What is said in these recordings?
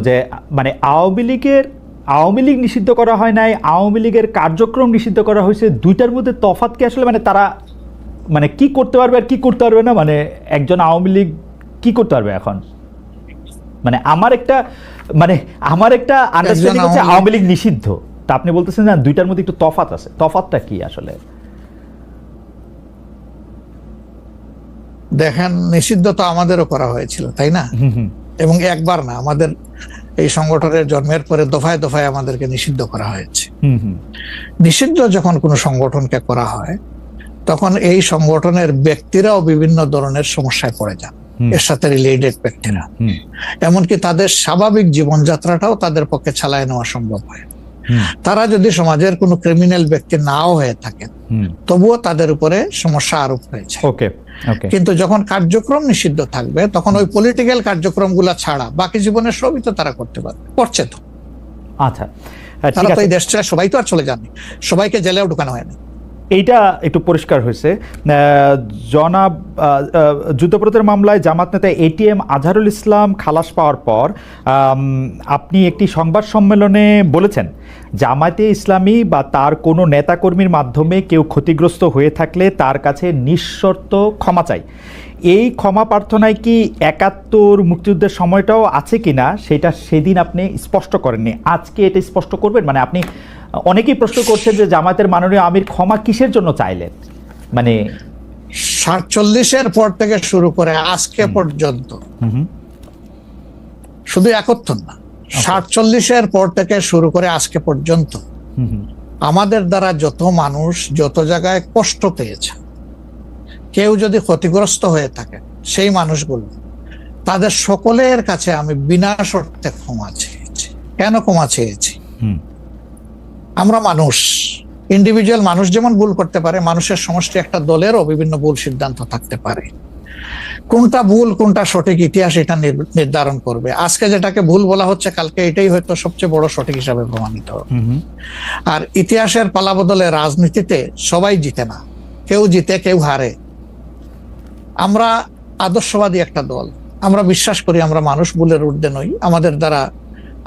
যে মানে আওয়ামী লীগ নিষিদ্ধ করা হয় নাই, আওয়ামী লীগের কার্যক্রম নিষিদ্ধ করা হয়েছে, দুইটার মধ্যে তফাৎ কি আসলে? মানে তারা মানে কি করতে পারবে আর কি করতে পারবে না, মানে একজন আওয়ামী লীগ কি করতে পারবে এখন? মানে আমার একটা আন্ডারস্ট্যান্ডিং হচ্ছে আওয়ামী লীগ নিষিদ্ধ, তা আপনি বলতেছেন না দুইটার মধ্যে একটু তফাৎ আছে, তফাৎটা কি আসলে? দেখেন, নিষিদ্ধ তো আমাদেরও করা হয়েছিল, তাই না? এবং একবার না, আমাদের এই সংগঠনের জন্মের পরে দফায় দফায় আমাদেরকে নিষিদ্ধ করা হয়েছে। নিষিদ্ধ যখন কোনো সংগঠনকে করা হয়, তখন এই সংগঠনের ব্যক্তিরাও বিভিন্ন ধরনের সমস্যায় পড়ে যান, এর সাথে রিলেটেড ব্যক্তিরা। এমনকি তাদের স্বাভাবিক জীবনযাত্রাটাও তাদের পক্ষে চালায় নেওয়া সম্ভব হয়। তারা যদি সমাজের কোনো ক্রিমিনাল ব্যক্তি নাও হয়ে থাকেন, তবুও তাদের উপরে সমস্যা আরোপ হয়েছে। কিন্তু যখন কার্যক্রম নিষিদ্ধ থাকবে, তখন ওই পলিটিক্যাল কার্যক্রম গুলা ছাড়া বাকি জীবনের সবই তো তারা করতে পারবে, করছে তো। আচ্ছা, তারা তো এই দেশ ছেড়ে সবাই তো আর চলে যাননি, সবাইকে জেলেও ঢুকানো হয়নি। এইটা একটু পরিষ্কার হয়েছে। জনাব যুদ্ধাপরাধের মামলায় জামাত নেতা এটিএম আজহারুল ইসলাম খালাস পাওয়ার পর আপনি একটি সংবাদ সম্মেলনে বলেছেন, জামায়াতে ইসলামী বা তার কোনো নেতাকর্মীর মাধ্যমে কেউ ক্ষতিগ্রস্ত হয়ে থাকলে তার কাছে নিঃশর্ত ক্ষমা চাই। এই ক্ষমা প্রার্থনায় কি ৭১ মুক্তিযুদ্ধের সময়টাও আছে কিনা সেটা সেদিন আপনি স্পষ্ট করেননি, আজকে এটা স্পষ্ট করবেন? মানে আপনি, অনেকেই প্রশ্ন করছেন যে জামায়াতের মাননীয় আমির ক্ষমা কিসের জন্য চাইলেন? মানে ৪৭-এর পর থেকে শুরু করে আজকে পর্যন্ত, শুধু ৭১ না, ৪৭-এর পর থেকে শুরু করে আজকে পর্যন্ত আমাদের দ্বারা যত মানুষ যত জায়গায় কষ্ট পেয়েছে, কেউ যদি ক্ষতিগ্রস্ত হয়ে থাকে, সেই মানুষগুলো, তাদের সকলের কাছে আমি বিনা শর্তে ক্ষমা চেয়েছি। কেন ক্ষমা চেয়েছি? আমরা মানুষ, ইন্ডিভিজুয়াল মানুষ যেমন ভুল করতে পারে, মানুষের সমষ্টি একটা দলেরও বিভিন্ন ভুল সিদ্ধান্ত থাকতে পারে। কোনটা ভুল কোনটা সঠিক ইতিহাস এটা নির্ধারণ করবে। আজকে যেটাকে ভুল বলা হচ্ছে, কালকে এটাই হয়তো সবচেয়ে বড় সঠিক হিসাবে প্রমাণিত হবে। আর ইতিহাসের পালাবদলে রাজনীতিতে সবাই জিতে না, কেউ জিতে কেউ হারে। আমরা আদর্শবাদী একটা দল, আমরা বিশ্বাস করি আমরা মানুষ, ভুলের ঊর্ধ্বে নই। আমাদের দ্বারা,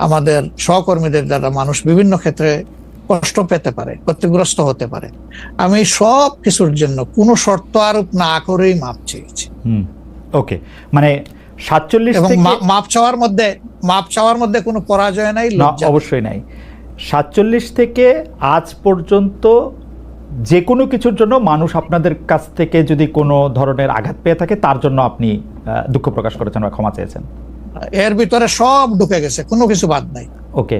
আমাদের সহকর্মীদের দ্বারা মানুষ বিভিন্ন ক্ষেত্রে কষ্ট পেতে পারে, ক্ষতিগ্রস্ত হতে পারে। আমি সব কিছুর জন্য কোনো শর্ত আরোপ না করেই মাপ চেয়েছি। ওকে, মানে ৪৭ এবং মাপ চাওয়ার মধ্যে কোনো পরাজয় নাই, অবশ্যই নাই। ৪৭ থেকে আজ পর্যন্ত যে কোনো কিছুর জন্য মানুষ আপনাদের কাছ থেকে যদি কোনো ধরনের আঘাত পেয়ে থাকে, তার জন্য আপনি দুঃখ প্রকাশ করেছেন বা ক্ষমা চেয়েছেন। এর ভিতরে সব ঢুকে গেছে, কোনো কিছু বাদ নাই। ওকে,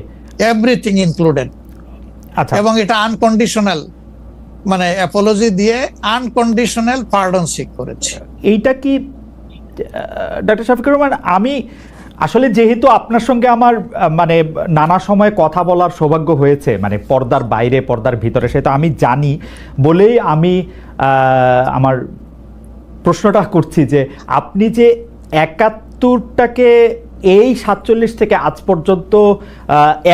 এভরিথিং ইনক্লুডেড। আচ্ছা, এবং এটা আনকন্ডিশনাল, মানে অ্যাপোলজি দিয়ে আনকন্ডিশনাল পার্ডন সিক করেছে। এইটা কি ডক্টর শফিকুর রহমান, আমি আসলে যেহেতু আপনার সঙ্গে আমার মানে নানা সময় কথা বলার সৌভাগ্য হয়েছে, মানে পর্দার বাইরে পর্দার ভিতরে, সেটা আমি জানি বলেই আমি আমার প্রশ্নটা করছি যে আপনি যে ৭১টাকে এই ৪৭ থেকে আজ পর্যন্ত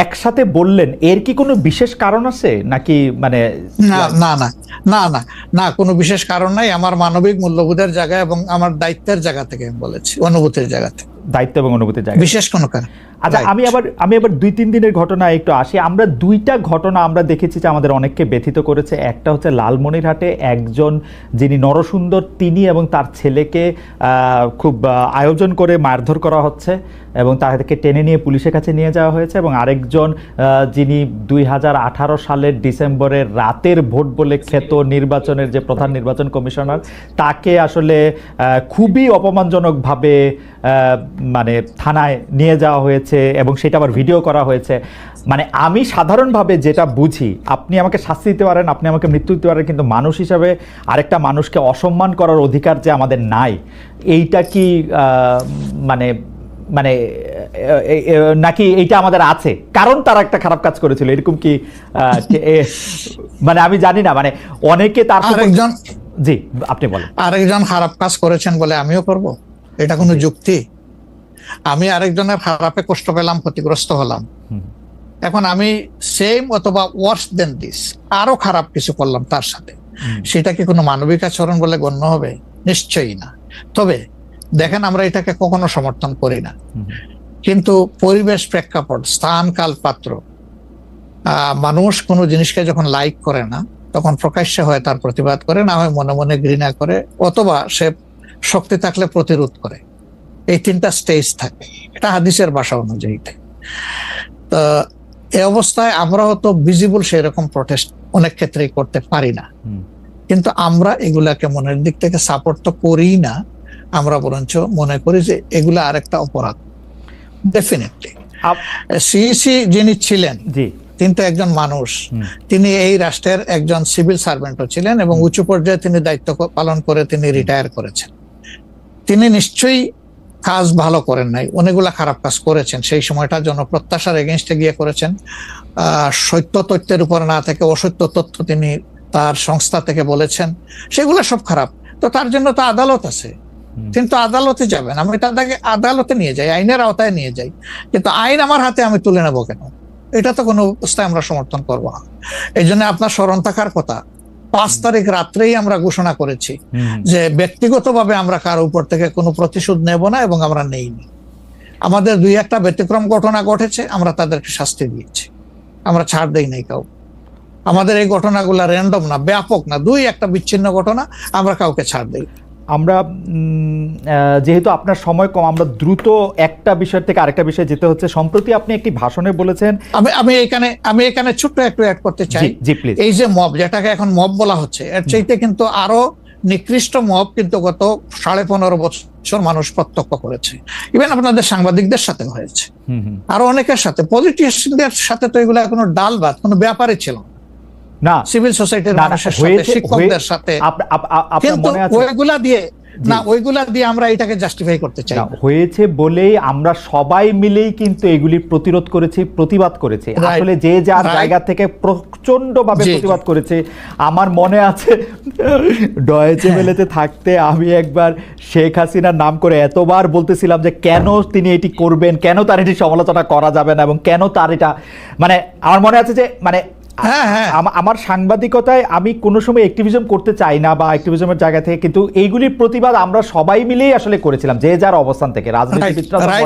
একসাথে বললেন, এর কি কোনো বিশেষ কারণ আছে নাকি? মানে না, কোনো বিশেষ কারণ নাই। আমার মানবিক মূল্যবোধের জায়গা এবং আমার দায়িত্বের জায়গা থেকে আমি বলেছি, অনুভূতির জায়গা থেকে, দায়িত্ব এবং অনুভূতির জায়গা, বিশেষ কোনো কারণ। আচ্ছা, আমি আবার ২-৩ দিনের ঘটনা একটু আসি। আমরা দুইটা ঘটনা আমরা দেখেছি যে আমাদের অনেককে ব্যথিত করেছে। একটা হচ্ছে লালমনিরহাটে একজন যিনি নরসুন্দর, তিনি এবং তার ছেলেকে খুব আয়োজন করে মারধর করা হচ্ছে এবং তাদেরকে টেনে নিয়ে পুলিশের কাছে নিয়ে যাওয়া হয়েছে। এবং আরেকজন যিনি ২০১৮ সালের ডিসেম্বরের রাতের ভোট বলে খ্যাত নির্বাচনের যে প্রধান নির্বাচন কমিশনার, তাকে আসলে খুবই অপমানজনকভাবে মানে থানায় নিয়ে যাওয়া হয়েছে এবং সেটা আবার ভিডিও করা হয়েছে। মানে আমি সাধারণভাবে যেটা বুঝি, আপনি আমাকে শাস্তি দিতে পারেন, আপনি আমাকে মৃত্যু দিতে পারেন, কিন্তু মানুষ হিসাবে আরেকটা মানুষকে অসম্মান করার অধিকার যে আমাদের নাই, এইটা কি মানে মানে নাকি এইটা আমাদের আছে কারণ তারা একটা খারাপ কাজ করেছিল, এরকম কি? মানে আমি জানি না, মানে অনেকে তার আরেকজন, জি আপনি বলেন, আরেকজন খারাপ কাজ করেছেন বলে আমিও করব, এটা কোনো যুক্তি? আমি আরেকজনের খারাপে কষ্ট পেলাম, ক্ষতিগ্রস্ত হলাম, এখন আমি সেম অথবা ওয়ার্স দেন দিস আরো খারাপ কিছু করলাম তার সাথে, সেটা কি কোনো মানবিক আচরণ বলে গণ্য হবে? নিশ্চয়ই না। তবে দেখেন, আমরা এটাকে কখনো সমর্থন করি না। কিন্তু পরিবেশ, প্রেক্ষাপট, স্থান, কাল, পাত্র, মানুষ কোনো জিনিসকে যখন লাইক করে না তখন প্রকাশ্যে হয় তার প্রতিবাদ করে, না হয় মনে মনে ঘৃণা করে, অথবা সে শক্তি থাকলে প্রতিরোধ করে। এই 3টা স্টেজ থাকে, এটা হাদিসের ভাষা অনুযায়ী। তো এই অবস্থায় আমরা হয়তো ভিজিবল সেরকম প্রটেস্ট অনেক ক্ষেত্রেই করতে পারি না, কিন্তু আমরা এগুলাকে মনের দিক থেকে সাপোর্ট তো করি না, আমরা বরঞ্চ মনে করি যে এগুলা আরেকটা অপরাধ। ডেফিনেটলি সিইসি যিনি ছিলেন তিনি তো একজন মানুষ, তিনি এই রাষ্ট্রের একজন সিভিল সার্ভেন্টও ছিলেন এবং উঁচু পর্যায়ে তিনি দায়িত্ব পালন করে তিনি রিটায়ার করেছেন। তিনি নিশ্চয়ই কাজ ভালো করেন নাই, অনেকগুলা খারাপ কাজ করেছেন। সেই সময়টা জনপ্রত্যাশার এগেইনস্টে গিয়ে করেছেন। সত্য তথ্যের উপর না থেকে অসত্য তথ্য তিনি তার সংস্থা থেকে বলেছেন, সেগুলো সব খারাপ। তো তার জন্য তো আদালত আছে, তিনি তো আদালতে যাবেন, আমি তাদেরকে আদালতে নিয়ে যাই, আইনের আওতায় নিয়ে যাই, কিন্তু আইন আমার হাতে আমি তুলে নেবো কেন? এটা তো কোনো অবস্থায় আমরা সমর্থন করবো না। এই জন্য আপনার স্মরণ থাকার কথা, 5 তারিখ রাত্রেই আমরা ঘোষণা করেছি যে ব্যক্তিগতভাবে আমরা কারো উপর থেকে কোনো প্রতিশোধ নেব না এবং আমরা নেইনি। আমাদের 2-1টা ব্যতিক্রম ঘটনা ঘটেছে, আমরা তাদেরকে শাস্তি দিয়েছি, আমরা ছাড় দেই নাই কাউ। আমাদের এই ঘটনাগুলো র্যান্ডম না, ব্যাপক না, 2-1টা বিচ্ছিন্ন ঘটনা, আমরা কাউকে ছাড় দেই। আমরা যেহেতু আপনার সময় কম, আমরা দ্রুত একটা বিষয় থেকে আরেকটা বিষয়ে যেতে হচ্ছে। সম্প্রতি আপনি একটি ভাষণে বলেছেন, আমি এখানে ছোট্ট একটু অ্যাড করতে চাই। এই যে মব, যেটাকে এখন মব বলা হচ্ছে, এর চাইতে কিন্তু আরো নিকৃষ্ট মব কিন্তু গত 15.5 বছর মানুষ প্রত্যক্ষ করেছে। ইভেন আপনাদের সাংবাদিকদের সাথে হয়েছে, আরো অনেকের সাথে, পলিটিশিয়ানদের সাথে তো এগুলা কোনো ডাল ভাত, কোনো ব্যাপারই ছিল না। সিভিল সোসাইটির মানুষের সাথে, শিক্ষকদের সাথে, কিন্তু ওইগুলা দিয়ে আমরা এটাকে জাস্টিফাই করতে চাই। হয়েছে বলেই আমরা সবাই মিলেই কিন্তু এগুলি প্রতিরোধ করেছি, প্রতিবাদ করেছি। আসলে যে যার জায়গা থেকে প্রচন্ড ভাবে প্রতিবাদ করেছে। আমার মনে আছে ডয়েচে ভেলেতে থাকতে আমি একবার শেখ হাসিনার নাম করে এতবার বলতেছিলাম যে কেন তিনি এটি করবেন, কেন তার এটি সমালোচনা করা যাবে না, এবং কেন তার এটা, মানে আমার মনে আছে যে মানে আমার সাংবাদিকতায় আমি কোনো সময় অ্যাক্টিভিজম করতে চাই না বা অ্যাক্টিভিজমের জায়গা থেকে, কিন্তু এইগুলির প্রতিবাদ আমরা সবাই মিলেই আসলে করেছিলাম, যে যার অবস্থান থেকে। রাজনীতিবিদরা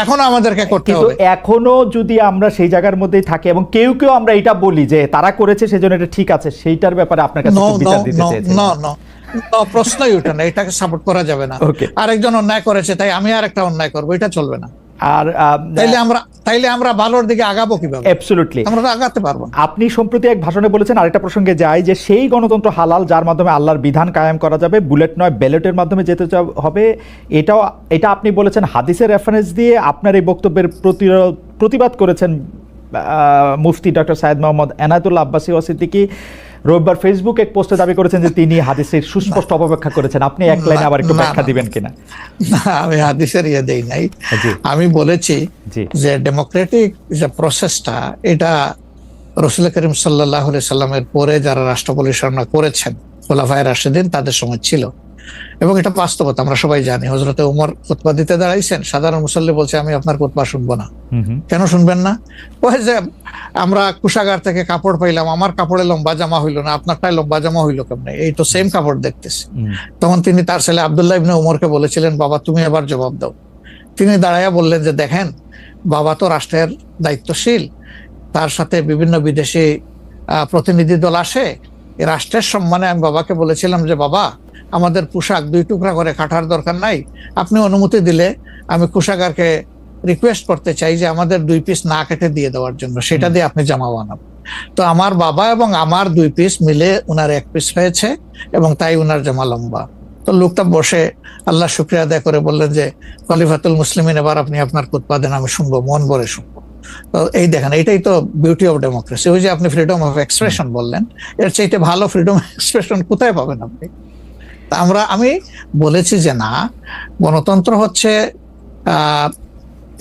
এখনো আমাদেরকে করতে হবে, এখনো যদি আমরা সেই জায়গার মধ্যেই থাকি এবং কেউ কেউ আমরা এটা বলি যে তারা করেছে সেজন্য এটা ঠিক আছে, সেইটার ব্যাপারে আপনার কাছে বিচার দিতে চাইছি। প্রশ্নই ওঠে না, এটাকে সাপোর্ট করা যাবে না। আরেকজন অন্যায় করেছে তাই আমি আরেকটা অন্যায় করবো, এটা চলবে না। আর তাইলে আমরা ভালোর দিকে আগাবো কিভাবে? অ্যাবসলিউটলি আমরা তো আগাতে পারবো না। আপনি সম্প্রতি এক ভাষণে বলেছেন, আরেকটা প্রসঙ্গে যায়, যে সেই গণতন্ত্র হালাল যার মাধ্যমে আল্লাহর বিধান কায়েম করা যাবে, বুলেট নয় ব্যালটের মাধ্যমে যেতে হবে। এটা আপনি বলেছেন হাদিসের রেফারেন্স দিয়ে। আপনার এই বক্তব্যের প্রতিবাদ করেছেন মুফতি ডক্টর সাইয়েদ মোহাম্মদ এনায়েতুল্লাহ আব্বাসী সিদ্দিকী। রবিবার ফেসবুক এক পোস্টে দাবি করেছেন যে তিনি হাদিসের সুস্পষ্ট অপব্যাখ্যা করেছেন। আপনি এক লাইনে আবার একটু ব্যাখ্যা দিবেন কিনা? না, আমি হাদিসের দেই নাই। আমি বলেছি যে ডেমোক্রেটিক যে প্রসেসটা, এটা রাসূল করিম সাল্লাল্লাহু আলাইহি সাল্লামের পরে যারা রাষ্ট্র পরিচালনা করেছেন, খোলাফায়ে রাশিদিন, তাদের সময় ছিল, এবং এটা বাস্তবতা আমরা সবাই জানি। হযরতে ওমর খুতবা দিতে দাঁড়াইছেন, সাধারণ মুসল্লি বলছে আমি আপনার খুতবা শুনবো না। কেন শুনবেন না? ওই যে আমরা কুশাগার থেকে কাপড় পাইলাম, আমার কাপড়ে লম্বা জামা হইলো না, আপনারটাই লম্বা জামা হইলো কেমনে? এই তো সেম কাপড় দেখতেছি। তখন তিনি তার ছেলে আব্দুল্লাহ ইবনে ওমরকে বলেছিলেন, বাবা তুমি এবার জবাব দাও। তিনি দাঁড়াইয়া বললেন যে দেখেন, বাবা তো রাষ্ট্রের দায়িত্বশীল, তার সাথে বিভিন্ন বিদেশি প্রতিনিধি দল আসে, রাষ্ট্রের সম্মানে আমি বাবাকে বলেছিলাম যে বাবা আমাদের পোশাক 2 টুকরা করে কাটার দরকার নাই, আপনি অনুমতি দিলে আমি কোষাগারকে রিকোয়েস্ট করতে চাই যে আমাদের 2 পিস না কেটে দিয়ে দেওয়ার জন্য, সেটা দিয়ে আপনি জামা বানাবো। তো আমার বাবা এবং আমার 2 পিস মিলে উনার 1 পিস হয়েছে, এবং তাই উনার জামা লম্বা। তো লোকটা বসে আল্লাহ শুকরিয়া আদায় করে বললেন যে খলিফাতুল মুসলিমিন, এবার আপনি আপনার খুতবা দেন, আমি শুনবো, মন ভরে শুনবো। তো এই দেখেন, এটাই তো বিউটি অফ ডেমোক্রেসি। ওই যে আপনি ফ্রিডম অফ এক্সপ্রেশন বললেন, এর চাইতে ভালো ফ্রিডম অফ এক্সপ্রেশন কোথায় পাবেন আপনি? আমি বলেছি যে না, গণতন্ত্র হচ্ছে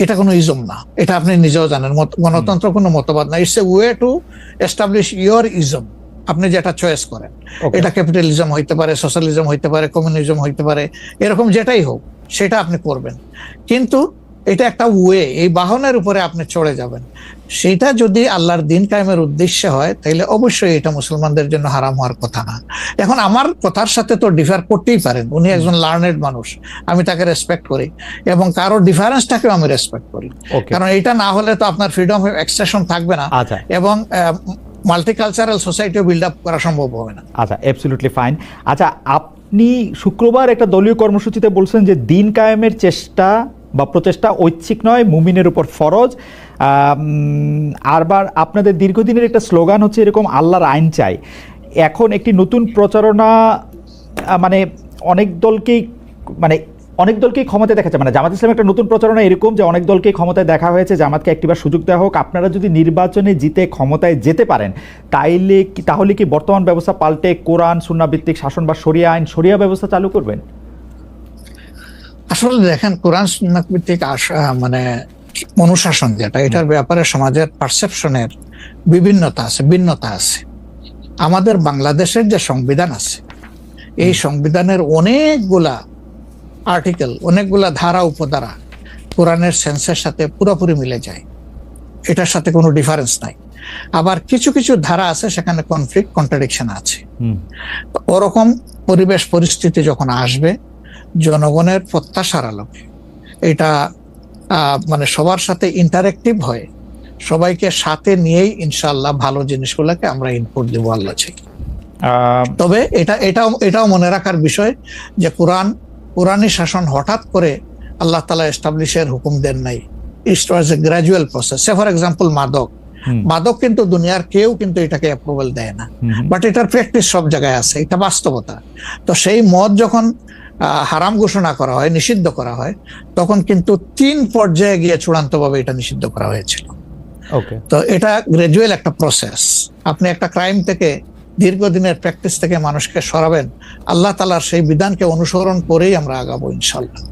এটা কোনো ইজম না, এটা আপনি নিজেও জানেন। গণতন্ত্র কোনো মতবাদ না, it's a way to establish your ism. আপনি যেটা চয়েস করেন, এটা ক্যাপিটালিজম হইতে পারে, সোশ্যালিজম হইতে পারে, কমিউনিজম হইতে পারে, এরকম যেটাই হোক সেটা আপনি করবেন। কিন্তু এটা একটা ওয়ে, এই বাহনের উপরে আপনি চড়ে যাবেন। সেটা যদি আল্লাহর দিন কায়েমের উদ্দেশ্যে হয় তাহলে অবশ্যই এটা মুসলমানদের জন্য হারাম হওয়ার কথা না। এখন আমার কথার সাথে তো ডিফার করতেই পারেন, উনি একজন লার্নেড মানুষ, আমি তাকে রেসপেক্ট করি এবং কারো ডিফারেন্সটাকেও আমি রেসপেক্ট করি, কারণ এটা না হলে তো আপনার ফ্রিডম অফ এক্সপ্রেশন থাকবে না এবং মাল্টিকালচারাল সোসাইটিও বিল্ড আপ করা সম্ভব হবে না। আচ্ছা, অ্যাবসলিউটলি ফাইন। আচ্ছা, আপনি শুক্রবার একটা দলীয় কর্মসূচিতে বলছেন যে দিন কায়েমের চেষ্টা বা প্রচেষ্টা ঐচ্ছিক নয়, মুমিনের উপর ফরজ। আরবার আপনাদের দীর্ঘদিনের একটা স্লোগান হচ্ছে এরকম, আল্লাহর আইন চাই। এখন একটি নতুন প্রচারণা, মানে অনেক দলকেই ক্ষমতায় দেখাচ্ছে, মানে জামাত ইসলাম একটা নতুন প্রচারণা এরকম যে অনেক দলকেই ক্ষমতায় দেখা হয়েছে, জামাতকে একটিবার সুযোগ দেওয়া হোক, আপনারা যদি নির্বাচনে জিতে ক্ষমতায় যেতে পারেন তাহলে কি বর্তমান ব্যবস্থা পাল্টে কোরআন সুন্নাহ ভিত্তিক শাসন বা শরিয়া আইন, শরিয়া ব্যবস্থা চালু করবেন? আসলে দেখেন, কোরআন সুন্নাহ ভিত্তিক মানে অনুশাসন যেটা, এটার ব্যাপারে সমাজের পারসেপশনের ভিন্নতা আছে। আমাদের বাংলাদেশের যে সংবিধান আছে, এই সংবিধানের অনেকগুলা আর্টিকেল, অনেকগুলা ধারা উপধারা কোরআনের সেন্সের সাথে পুরোপুরি মিলে যায়, এটার সাথে কোনো ডিফারেন্স নাই। আবার কিছু কিছু ধারা আছে সেখানে কনফ্লিক্ট, কন্ট্রাডিকশন আছে। ওরকম পরিবেশ পরিস্থিতি যখন আসবে, জনগণের প্রত্যাশার আলোকে এটা মানে সবার সাথে ইন্টারেক্টিভ হয়ে সবাইকে সাথে নিয়েই ইনশাআল্লাহ ভালো জিনিসগুলোকে আমরা ইনপুট দেবো আল্লাহ চাই। তবে এটাও মনে রাখার বিষয় যে কোরআনী শাসন হঠাৎ করে আল্লাহ তাআলা এস্টাবলিশের হুকুম দেন নাই, it was a gradual process. For example মাদক কিন্তু দুনিয়ার কেউ কিন্তু এটাকে অ্যাপ্রুভাল দেয় না, বাট এটার প্র্যাকটিস সব জায়গায় আছে, এটা বাস্তবতা। তো সেই মদ যখন হারাম ঘোষণা করা হয়, নিষিদ্ধ করা হয়, তখন কিন্তু 3 পর্যায়ে গিয়ে চূড়ান্তভাবে এটা নিষিদ্ধ করা হয়েছিল। তো এটা গ্রাজুয়াল একটা প্রসেস। আপনি একটা ক্রাইম থেকে, দীর্ঘদিনের প্র্যাকটিস থেকে মানুষকে সরাবেন, আল্লাহ তাআলার সেই বিধানকে অনুসরণ করেই আমরা আগাবো ইনশাআল্লাহ।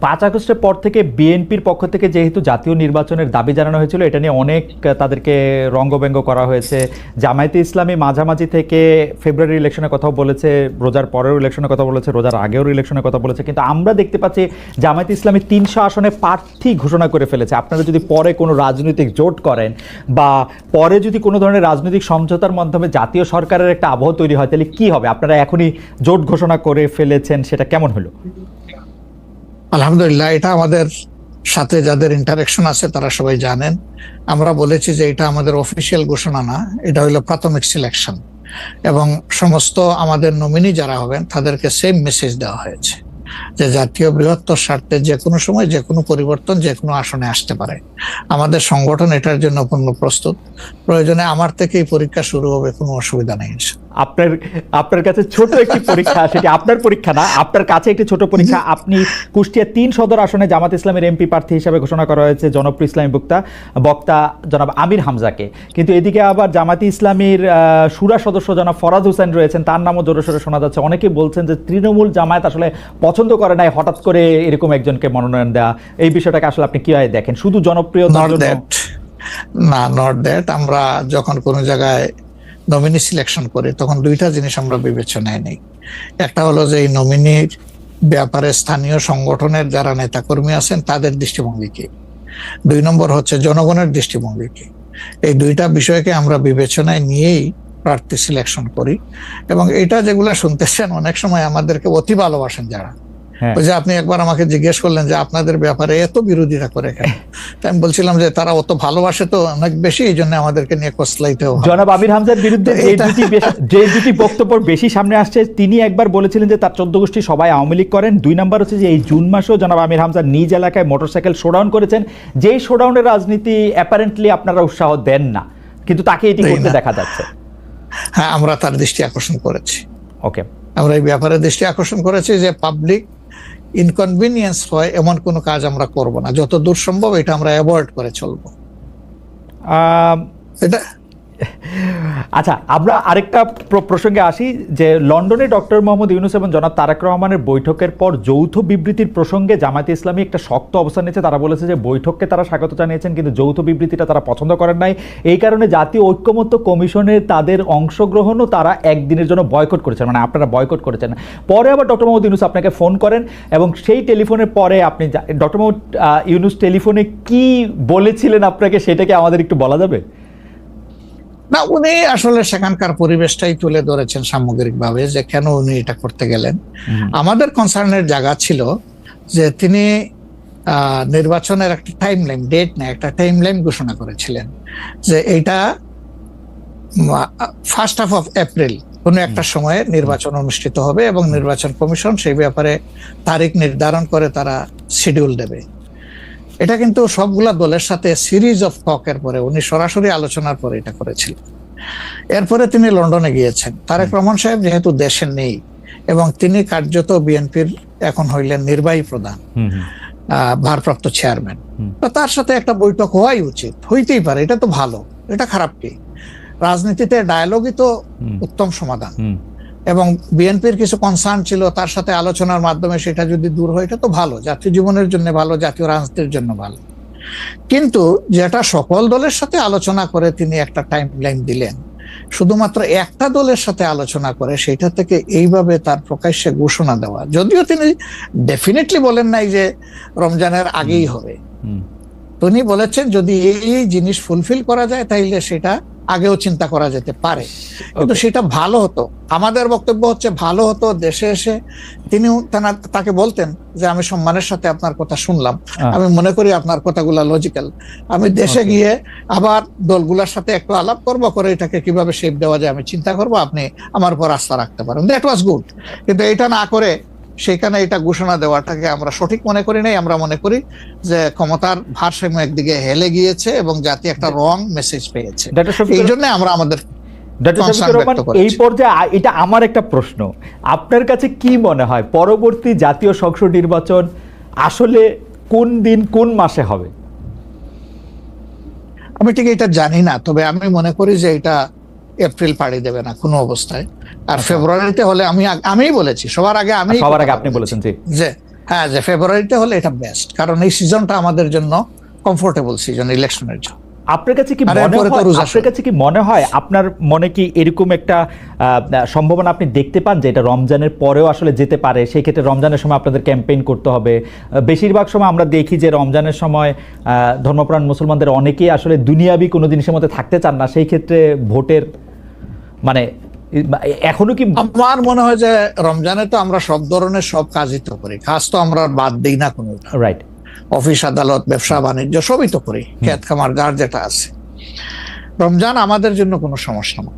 5 আগস্টের পর থেকে বিএনপির পক্ষ থেকে যেহেতু জাতীয় নির্বাচনের দাবি জানানো হয়েছিল, এটা নিয়ে অনেক তাদেরকে রঙ্গব্যঙ্গ করা হয়েছে। জামায়াতে ইসলামী মাঝামাঝি থেকে ফেব্রুয়ারি ইলেকশনের কথাও বলেছে, রোজার পরেও ইলেকশনের কথা বলেছে, রোজার আগেও ইলেকশনের কথা বলেছে, কিন্তু আমরা দেখতে পাচ্ছি জামায়াতে ইসলামী 300 আসনে প্রার্থী ঘোষণা করে ফেলেছে। আপনারা যদি পরে কোনো রাজনৈতিক জোট করেন বা পরে যদি কোনো ধরনের রাজনৈতিক সমঝোতার মাধ্যমে জাতীয় সরকারের একটা আবহ তৈরি হয়, তাহলে কি হবে? আপনারা এখনই জোট ঘোষণা করে ফেলেছেন, সেটা কেমন হলো? আলহামদুলিল্লাহ, এটা আমাদের সাথে যাদের ইন্টারেকশন আছে তারা সবাই জানেন। আমরা বলেছি যে এটা আমাদের অফিসিয়াল ঘোষণা না, এটা হলো প্রাথমিক সিলেকশন, এবং সমস্ত আমাদের নমিনি যারা হবেন তাদেরকে সেম মেসেজ দেওয়া হয়েছে যে জাতীয় বৃহত্তর স্বার্থে যে কোনো সময় যে কোনো পরিবর্তন যে কোনো আসনে আসতে পারে। আমাদের সংগঠন এটার জন্য পূর্ণ প্রস্তুত। প্রয়োজনে আমার থেকেই পরীক্ষা শুরু হবে, কোনো অসুবিধা নেই। আপনার কাছে ছোট একটি পরীক্ষা, সেটি আপনার পরীক্ষা না, আপনার কাছে একটি ছোট পরীক্ষা। আপনি কুষ্টিয়া 3 সদর আসনে জামাত ইসলামের এমপি প্রার্থী হিসেবে ঘোষণা করা হয়েছে জনপ্রিয় ইসলামী বক্তা জনাব আমির হামজাকে, কিন্তু এদিকে আবার জামাতি ইসলামীর শুরা সদস্য জনাব ফরাদ হোসেন রয়েছেন, তার নামও জোরে সোরে শোনা যাচ্ছে। অনেকেই বলছেন যে তৃণমূল জামায়াত আসলে পছন্দ করে নাই হঠাৎ করে এরকম একজনকে মনোনয়ন দেওয়া। এই বিষয়টাকে আসলে আপনি কিভাবে দেখেন? শুধু জনপ্রিয়তার জন্য না, নট দ্যাট। আমরা যখন কোনো জায়গায় নমিনি সিলেকশন করি তখন 2টা জিনিস আমরা বিবেচনায় নেই। একটা হলো যে এই নমিনির ব্যাপারে স্থানীয় সংগঠনের যারা নেতাকর্মী আছেন তাদের দৃষ্টিভঙ্গি কি, 2 নম্বর হচ্ছে জনগণের দৃষ্টিভঙ্গি কি। এই 2টা বিষয়কে আমরা বিবেচনায় নিয়েই প্রার্থী সিলেকশন করি। এবং এটা যেগুলো শুনতেছেন, অনেক সময় আমাদেরকে অতি ভালোবাসেন যারা, ওই যে আপনি একবার আমাকে জিজ্ঞেস করলেন যে আপনাদের ব্যাপারে এত বিরোধিতা করে কেন, আমি বলছিলাম যে তারা অত ভালোবাসে তো অনেক বেশি, এই জন্য আমাদেরকে নিয়ে কসলাইতে হবে। জনাব আমির হামজার বিরুদ্ধে যে দুটি বক্তব্য বেশি সামনে আসছে, তিনি একবার বলেছিলেন যে তার 14 গোষ্ঠী সবাই আওয়ামী লীগ করেন। 2 নম্বর হচ্ছে যে এই জুন মাসেও জনাব আমির হামজা নিজ এলাকায় মোটরসাইকেল শোডাউন করেছেন, যেই শোডাউনের রাজনীতি অ্যাপারেন্টলি আপনারা উৎসাহ দেন না, কিন্তু তাকে এটি করতে দেখা যাচ্ছে। হ্যাঁ, আমরা তার দৃষ্টি আকর্ষণ করেছি। ওকে, আমরা এই ব্যাপারে দৃষ্টি আকর্ষণ করেছি যে পাবলিক ইনকনভিনিয়েন্স হয় এমন কোনো কাজ আমরা করব না, যত দূর সম্ভব এটা আমরা অ্যাভয়েড করে চলবো। আচ্ছা, আমরা আরেকটা প্রসঙ্গে আসি যে লন্ডনে ডক্টর মোহাম্মদ ইউনূস এবং জনাব তারেক রহমানের বৈঠকের পর যৌথ বিবৃতির প্রসঙ্গে জামায়াতে ইসলামী একটা শক্ত অবস্থান নিয়েছে। তারা বলেছে যে বৈঠককে তারা স্বাগত জানিয়েছেন, কিন্তু যৌথ বিবৃতিটা তারা পছন্দ করেন নাই। এই কারণে জাতীয় ঐক্যমত্য কমিশনে তাদের অংশগ্রহণও তারা একদিনের জন্য বয়কট করেছেন, মানে আপনারা বয়কট করেছেন। পরে আবার ডক্টর মোহাম্মদ ইউনূস আপনাকে ফোন করেন এবং সেই টেলিফোনের পরে আপনি ডক্টর মোহাম্মদ ইউনূস টেলিফোনে কি বলেছিলেন আপনাকে, সেটাকে আমাদের একটু বলা যাবে? না, উনি আসলে সেখানকার পরিবেশটাই তুলে ধরেছেন সামগ্রিকভাবে যে কেন উনি এটা করতে গেলেন। আমাদের কনসার্নের জায়গা ছিল যে তিনি নির্বাচনের একটা টাইমলাইন, ডেট না, একটা টাইমলাইন ঘোষণা করেছিলেন যে এটা ফার্স্ট হাফ অফ এপ্রিল কোনো একটা সময়ে নির্বাচন অনুষ্ঠিত হবে এবং নির্বাচন কমিশন সেই ব্যাপারে তারিখ নির্ধারণ করে তারা শিডিউল দেবে। এটা কিন্তু সবগুলা দলের সাথে সিরিজ অফ টকের পরে, উনি সরাসরি আলোচনার পরে এটা করেছিলেন। এরপরে তিনি লন্ডনে গিয়েছেন। তারেক রহমান সাহেব যেহেতু দেশে নেই এবং তিনি কার্যত বিএনপির এখন হইলেন নির্বাহী প্রধান, ভারপ্রাপ্ত চেয়ারম্যান, তো তার সাথে একটা বৈঠক হওয়াই উচিত, হইতেই পারে, এটা তো ভালো, এটা খারাপ কি? রাজনীতিতে ডায়ালগই তো উত্তম সমাধান। এবং বিএনপির কিছু কনসার্ন ছিল, তার সাথে আলোচনার মাধ্যমে সেটা যদি দূর হয় এটা তো ভালো, জাতীয় জীবনের জন্য ভালো, জাতীয় রাজনীতির জন্য ভালো। কিন্তু যেটা সকল দলের সাথে আলোচনা করে তিনি একটা টাইমলাইন দিলেন, শুধুমাত্র একটা দলের সাথে আলোচনা করে সেটা থেকে এইভাবে তার প্রকাশ্যে ঘোষণা দেওয়া, যদিও তিনি ডেফিনেটলি বলেন নাই যে রমজানের আগেই হবে, তিনি বলেছেন যদি এই জিনিস ফুলফিল করা যায় তাইলে সেটা আগেও চিন্তা করা যেতে পারে, কিন্তু সেটা ভালো হতো। আমাদের বক্তব্য হচ্ছে ভালো হতো দেশে এসে তিনি তাকে বলতেন যে আমি সম্মানের সাথে আপনার কথা শুনলাম, আমি মনে করি আপনার কথাগুলা লজিক্যাল, আমি দেশে গিয়ে আবার দলগুলোর সাথে একটু আলাপ করবো, করে এটাকে কিভাবে শেপ দেওয়া যায় আমি চিন্তা করবো, আপনি আমার উপর আস্থা রাখতে পারেন। That was good. কিন্তু এটা না করে সেখানে এটা ঘোষণা দেওয়াটাকে আমরা সঠিক মনে করি নাই। আমরা মনে করি যে ক্ষমতার ভারসাম্য একদিকে হেলে গিয়েছে এবং জাতি একটা রং মেসেজ পেয়েছে। এই জন্য আমরা আমাদের এই পর্যায়ে এটা আমার একটা প্রশ্ন, আপনার কাছে কি মনে হয় পরবর্তী জাতীয় সংসদ নির্বাচন আসলে কোন দিন কোন মাসে হবে? আমি ঠিক এটা জানি না, তবে আমি মনে করি যে এটা এপ্রিল পাড়ি দেবে না কোনো অবস্থায়। আর ফেব্রুয়ারিতে হলে আমি বলেছি সবার আগে, আপনি বলেছেন যে হ্যাঁ, যে ফেব্রুয়ারিতে হলে এটা বেস্ট, কারণ এই সিজনটা আমাদের জন্য কমফোর্টেবল সিজন ইলেকশনের জন্য। আপনার কাছে কি মনে হয় আপনার মনে কি এরকম একটা সম্ভাবনা আপনি দেখতে পান যে এটা রমজানের পরেও আসলে যেতে পারে? সেই ক্ষেত্রে রমজানের সময় আপনাদের ক্যাম্পেইন করতে হবে। বেশিরভাগ সময় আমরা দেখি যে রমজানের সময় ধর্মপ্রাণ মুসলমানদের অনেকেই আসলে দুনিয়াবি কোনো জিনিসের মধ্যে থাকতে চান না, সেই ক্ষেত্রে ভোটের মানে এখনো কি? আমার মনে হয় যে রমজানে তো আমরা সব ধরনের সব কাজই তো করি, কাজ তো আমরা বাদ দিই না কোনো, রাইট? অফিস আদালত ব্যবসা বাণিজ্য সবই তো করি, ক্ষেত খামার যার যেটা আছে। রমজান আমাদের জন্য কোনো সমস্যা না।